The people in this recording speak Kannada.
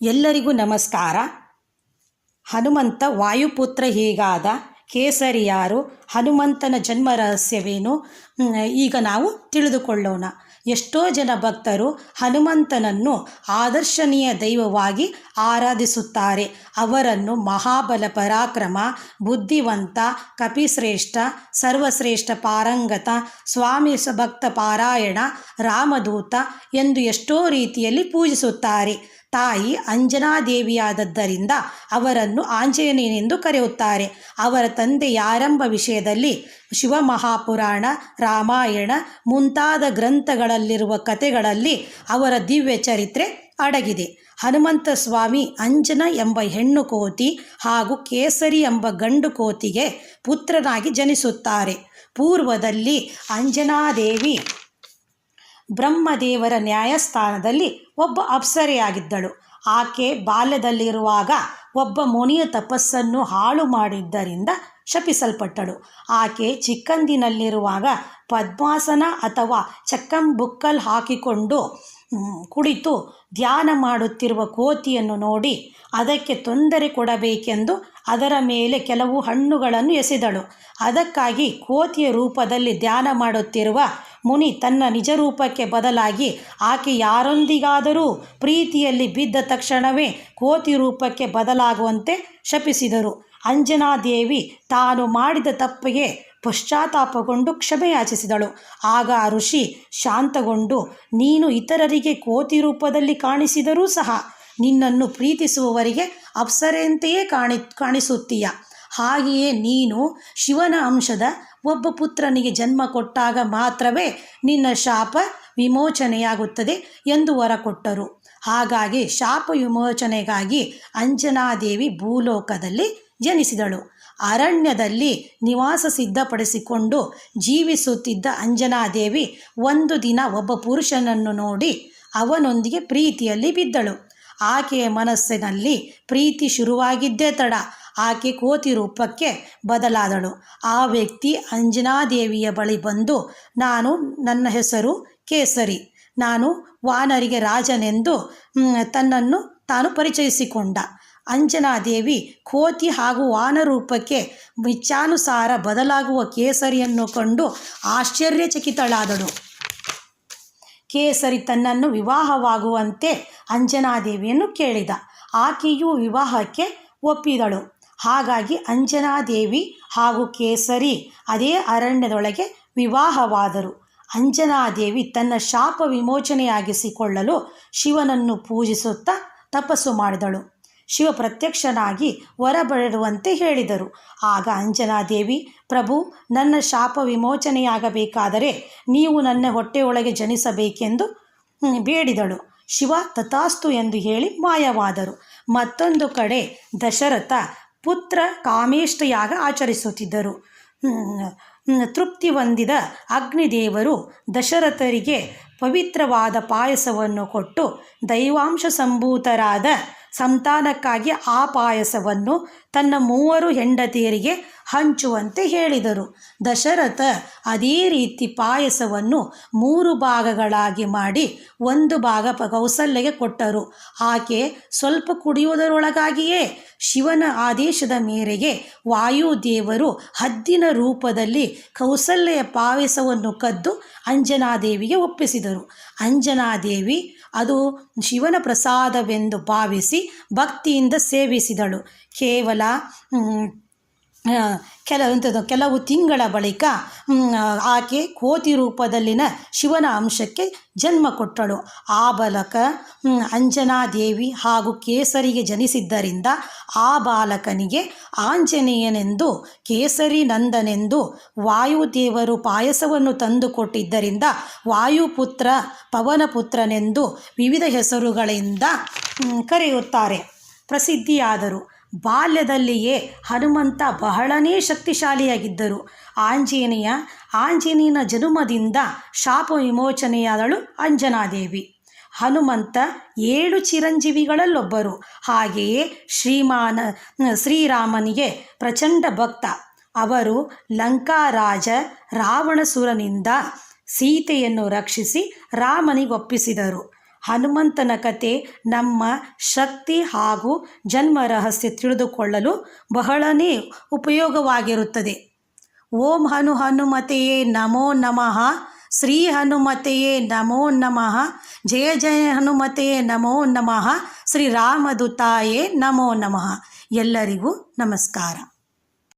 ಎಲ್ಲರಿಗೂ ನಮಸ್ಕಾರ. ಹನುಮಂತ ವಾಯುಪುತ್ರ ಹೇಗಾದ, ಕೇಸರಿ ಯಾರು, ಹನುಮಂತನ ಜನ್ಮ ರಹಸ್ಯವೇನು, ಈಗ ನಾವು ತಿಳಿದುಕೊಳ್ಳೋಣ. ಎಷ್ಟೋ ಜನ ಭಕ್ತರು ಹನುಮಂತನನ್ನು ಆದರ್ಶನೀಯ ದೈವವಾಗಿ ಆರಾಧಿಸುತ್ತಾರೆ. ಅವರನ್ನು ಮಹಾಬಲ ಪರಾಕ್ರಮ, ಬುದ್ಧಿವಂತ, ಕಪಿಶ್ರೇಷ್ಠ, ಸರ್ವಶ್ರೇಷ್ಠ ಪಾರಂಗತ, ಸ್ವಾಮಿ ಭಕ್ತ ಪಾರಾಯಣ, ರಾಮದೂತ ಎಂದು ಎಷ್ಟೋ ರೀತಿಯಲ್ಲಿ ಪೂಜಿಸುತ್ತಾರೆ. ತಾಯಿ ಅಂಜನಾದೇವಿಯಾದದ್ದರಿಂದ ಅವರನ್ನು ಆಂಜನೇಯನೆಂದು ಕರೆಯುತ್ತಾರೆ. ಅವರ ತಂದೆ ಯಾರೆಂಬ ವಿಷಯದಲ್ಲಿ ಶಿವಮಹಾಪುರಾಣ, ರಾಮಾಯಣ ಮುಂತಾದ ಗ್ರಂಥಗಳಲ್ಲಿರುವ ಕಥೆಗಳಲ್ಲಿ ಅವರ ದಿವ್ಯ ಚರಿತ್ರೆ ಅಡಗಿದೆ. ಹನುಮಂತ ಸ್ವಾಮಿ ಅಂಜನ ಎಂಬ ಹೆಣ್ಣು ಕೋತಿ ಹಾಗೂ ಕೇಸರಿ ಎಂಬ ಗಂಡು ಕೋತಿಗೆ ಪುತ್ರನಾಗಿ ಜನಿಸುತ್ತಾರೆ. ಪೂರ್ವದಲ್ಲಿ ಅಂಜನಾದೇವಿ ಬ್ರಹ್ಮದೇವರ ನ್ಯಾಯಸ್ಥಾನದಲ್ಲಿ ಒಬ್ಬ ಅಪ್ಸರೆಯಾಗಿದ್ದಳು. ಆಕೆ ಬಾಲ್ಯದಲ್ಲಿರುವಾಗ ಒಬ್ಬ ಮುನಿಯ ತಪಸ್ಸನ್ನು ಹಾಳು ಮಾಡಿದ್ದರಿಂದ ಶಪಿಸಲ್ಪಟ್ಟಳು. ಆಕೆ ಚಿಕ್ಕಂದಿನಲ್ಲಿರುವಾಗ ಪದ್ಮಾಸನ ಅಥವಾ ಚಕ್ಕಂಬುಕ್ಕಲ್ ಹಾಕಿಕೊಂಡು ಕುಳಿತು ಧ್ಯಾನ ಮಾಡುತ್ತಿರುವ ಕೋತಿಯನ್ನು ನೋಡಿ ಅದಕ್ಕೆ ತೊಂದರೆ ಕೊಡಬೇಕೆಂದು ಅದರ ಮೇಲೆ ಕೆಲವು ಹಣ್ಣುಗಳನ್ನು ಎಸೆದಳು. ಅದಕ್ಕಾಗಿ ಕೋತಿಯ ರೂಪದಲ್ಲಿ ಧ್ಯಾನ ಮಾಡುತ್ತಿರುವ ಮುನಿ ತನ್ನ ನಿಜ ರೂಪಕ್ಕೆ ಬದಲಾಗಿ ಆಕೆ ಯಾರೊಂದಿಗಾದರೂ ಪ್ರೀತಿಯಲ್ಲಿ ಬಿದ್ದ ತಕ್ಷಣವೇ ಕೋತಿ ರೂಪಕ್ಕೆ ಬದಲಾಗುವಂತೆ ಶಪಿಸಿದರು. ಅಂಜನಾದೇವಿ ತಾನು ಮಾಡಿದ ತಪ್ಪಿಗೆ ಪಶ್ಚಾತ್ತಾಪಗೊಂಡು ಕ್ಷಮೆಯಾಚಿಸಿದಳು. ಆಗ ಆ ಋಷಿ ಶಾಂತಗೊಂಡು, ನೀನು ಇತರರಿಗೆ ಕೋತಿ ರೂಪದಲ್ಲಿ ಕಾಣಿಸಿದರೂ ಸಹ ನಿನ್ನನ್ನು ಪ್ರೀತಿಸುವವರಿಗೆ ಅಪ್ಸರೆಯಂತೆಯೇ ಕಾಣಿಸುತ್ತೀಯ. ಹಾಗೆಯೇ ನೀನು ಶಿವನ ಅಂಶದ ಒಬ್ಬ ಪುತ್ರನಿಗೆ ಜನ್ಮ ಕೊಟ್ಟಾಗ ಮಾತ್ರವೇ ನಿನ್ನ ಶಾಪ ವಿಮೋಚನೆಯಾಗುತ್ತದೆ ಎಂದು ವರ ಕೊಟ್ಟರು. ಹಾಗಾಗಿ ಶಾಪ ವಿಮೋಚನೆಗಾಗಿ ಅಂಜನಾದೇವಿ ಭೂಲೋಕದಲ್ಲಿ ಜನಿಸಿದಳು. ಅರಣ್ಯದಲ್ಲಿ ನಿವಾಸ ಸಿದ್ಧಪಡಿಸಿಕೊಂಡು ಜೀವಿಸುತ್ತಿದ್ದ ಅಂಜನಾದೇವಿ ಒಂದು ದಿನ ಒಬ್ಬ ಪುರುಷನನ್ನು ನೋಡಿ ಅವನೊಂದಿಗೆ ಪ್ರೀತಿಯಲ್ಲಿ ಬಿದ್ದಳು. ಆಕೆಯ ಮನಸ್ಸಿನಲ್ಲಿ ಪ್ರೀತಿ ಶುರುವಾಗಿದ್ದೇ ತಡ ಆಕೆ ಕೋತಿ ರೂಪಕ್ಕೆ ಬದಲಾದಳು. ಆ ವ್ಯಕ್ತಿ ಅಂಜನಾದೇವಿಯ ಬಳಿ ಬಂದು, ನನ್ನ ಹೆಸರು ಕೇಸರಿ, ನಾನು ವಾನರಿಗೆ ರಾಜನೆಂದು ತನ್ನನ್ನು ತಾನು ಪರಿಚಯಿಸಿಕೊಂಡ. ಅಂಜನಾದೇವಿ ಕೋತಿ ಹಾಗೂ ವಾನರ ರೂಪಕ್ಕೆ ಇಚ್ಛಾನುಸಾರ ಬದಲಾಗುವ ಕೇಸರಿಯನ್ನು ಕಂಡು ಆಶ್ಚರ್ಯಚಕಿತಳಾದಳು. ಕೇಸರಿ ತನ್ನನ್ನು ವಿವಾಹವಾಗುವಂತೆ ಅಂಜನಾದೇವಿಯನ್ನು ಕೇಳಿದ. ಆಕೆಯು ವಿವಾಹಕ್ಕೆ ಒಪ್ಪಿದಳು. ಹಾಗಾಗಿ ಅಂಜನಾದೇವಿ ಹಾಗೂ ಕೇಸರಿ ಅದೇ ಅರಣ್ಯದೊಳಗೆ ವಿವಾಹವಾದರು. ಅಂಜನಾದೇವಿ ತನ್ನ ಶಾಪ ವಿಮೋಚನೆಯಾಗಿಸಿಕೊಳ್ಳಲು ಶಿವನನ್ನು ಪೂಜಿಸುತ್ತಾ ತಪಸ್ಸು ಮಾಡಿದಳು. ಶಿವ ಪ್ರತ್ಯಕ್ಷನಾಗಿ ವರ ಬೇಡುವಂತೆ ಹೇಳಿದರು. ಆಗ ಅಂಜನಾದೇವಿ, ಪ್ರಭು, ನನ್ನ ಶಾಪ ವಿಮೋಚನೆಯಾಗಬೇಕಾದರೆ ನೀವು ನನ್ನ ಹೊಟ್ಟೆಯೊಳಗೆ ಜನಿಸಬೇಕೆಂದು ಬೇಡಿದಳು. ಶಿವ ತಥಾಸ್ತು ಎಂದು ಹೇಳಿ ಮಾಯವಾದರು. ಮತ್ತೊಂದು ಕಡೆ ದಶರಥ ಪುತ್ರ ಕಾಮೇಷ್ಟಯಾಗ ಆಚರಿಸುತ್ತಿದ್ದರು. ತೃಪ್ತಿ ಹೊಂದಿದ ಅಗ್ನಿದೇವರು ದಶರಥರಿಗೆ ಪವಿತ್ರವಾದ ಪಾಯಸವನ್ನು ಕೊಟ್ಟು ದೈವಾಂಶ ಸಂಭೂತರಾದ ಸಂತಾನಕ್ಕಾಗಿ ಆ ಪಾಯಸವನ್ನು ತನ್ನ 3 ಹೆಂಡತಿಯರಿಗೆ ಹಂಚುವಂತೆ ಹೇಳಿದರು. ದಶರಥ ಅದೇ ರೀತಿ ಪಾಯಸವನ್ನು 3 ಭಾಗಗಳಾಗಿ ಮಾಡಿ 1 ಭಾಗ ಕೌಸಲ್ಯಗೆ ಕೊಟ್ಟರು. ಆಕೆ ಸ್ವಲ್ಪ ಕುಡಿಯುವುದರೊಳಗಾಗಿಯೇ ಶಿವನ ಆದೇಶದ ಮೇರೆಗೆ ವಾಯುದೇವರು ಹದ್ದಿನ ರೂಪದಲ್ಲಿ ಕೌಸಲ್ಯೆಯ ಪಾಯಸವನ್ನು ಕದ್ದು ಅಂಜನಾದೇವಿಗೆ ಒಪ್ಪಿಸಿದರು. ಅಂಜನಾದೇವಿ ಅದು ಶಿವನ ಪ್ರಸಾದವೆಂದು ಭಾವಿಸಿ ಭಕ್ತಿಯಿಂದ ಸೇವಿಸಿದಳು. ಕೆಲವು ತಿಂಗಳ ಬಳಿಕ ಆಕೆ ಕೋತಿ ರೂಪದಲ್ಲಿನ ಶಿವನ ಅಂಶಕ್ಕೆ ಜನ್ಮ ಕೊಟ್ಟಳು. ಆ ಬಾಲಕ ಅಂಜನಾದೇವಿ ಹಾಗೂ ಕೇಸರಿಗೆ ಜನಿಸಿದ್ದರಿಂದ ಆ ಬಾಲಕನಿಗೆ ಆಂಜನೇಯನೆಂದು, ಕೇಸರಿ ನಂದನೆಂದು ವಾಯುದೇವರು ಪಾಯಸವನ್ನು ತಂದುಕೊಟ್ಟಿದ್ದರಿಂದ ವಾಯುಪುತ್ರ, ಪವನಪುತ್ರನೆಂದು ವಿವಿಧ ಹೆಸರುಗಳಿಂದ ಕರೆಯುತ್ತಾರೆ. ಪ್ರಸಿದ್ಧಿಯಾದರು. ಬಾಲ್ಯದಲ್ಲಿಯೇ ಹನುಮಂತ ಬಹಳನೇ ಶಕ್ತಿಶಾಲಿಯಾಗಿದ್ದರು. ಆಂಜನೇಯನ ಜನ್ಮದಿಂದ ಶಾಪ ವಿಮೋಚನೆಯಾದಳು ಅಂಜನಾದೇವಿ. ಹನುಮಂತ 7 ಚಿರಂಜೀವಿಗಳಲ್ಲೊಬ್ಬರು. ಹಾಗೆಯೇ ಶ್ರೀರಾಮನಿಗೆ ಪ್ರಚಂಡ ಭಕ್ತ. ಅವರು ಲಂಕಾರಾಜ ರಾವಣಸುರನಿಂದ ಸೀತೆಯನ್ನು ರಕ್ಷಿಸಿ ರಾಮನಿಗೊಪ್ಪಿಸಿದರು. ಹನುಮಂತನ ಕತೆ ನಮ್ಮ ಶಕ್ತಿ ಹಾಗೂ ಜನ್ಮ ರಹಸ್ಯ ತಿಳಿದುಕೊಳ್ಳಲು ಬಹಳನೇ ಉಪಯೋಗವಾಗಿರುತ್ತದೆ. ಓಂ ಹನುಮತೆಯೇ ನಮೋ ನಮಃ. ಶ್ರೀ ಹನುಮತೆಯೇ ನಮೋ ನಮಃ. ಜಯ ಜಯ ಹನುಮತೆಯೇ ನಮೋ ನಮಃ. ಶ್ರೀರಾಮದೂತಾಯೇ ನಮೋ ನಮಃ. ಎಲ್ಲರಿಗೂ ನಮಸ್ಕಾರ.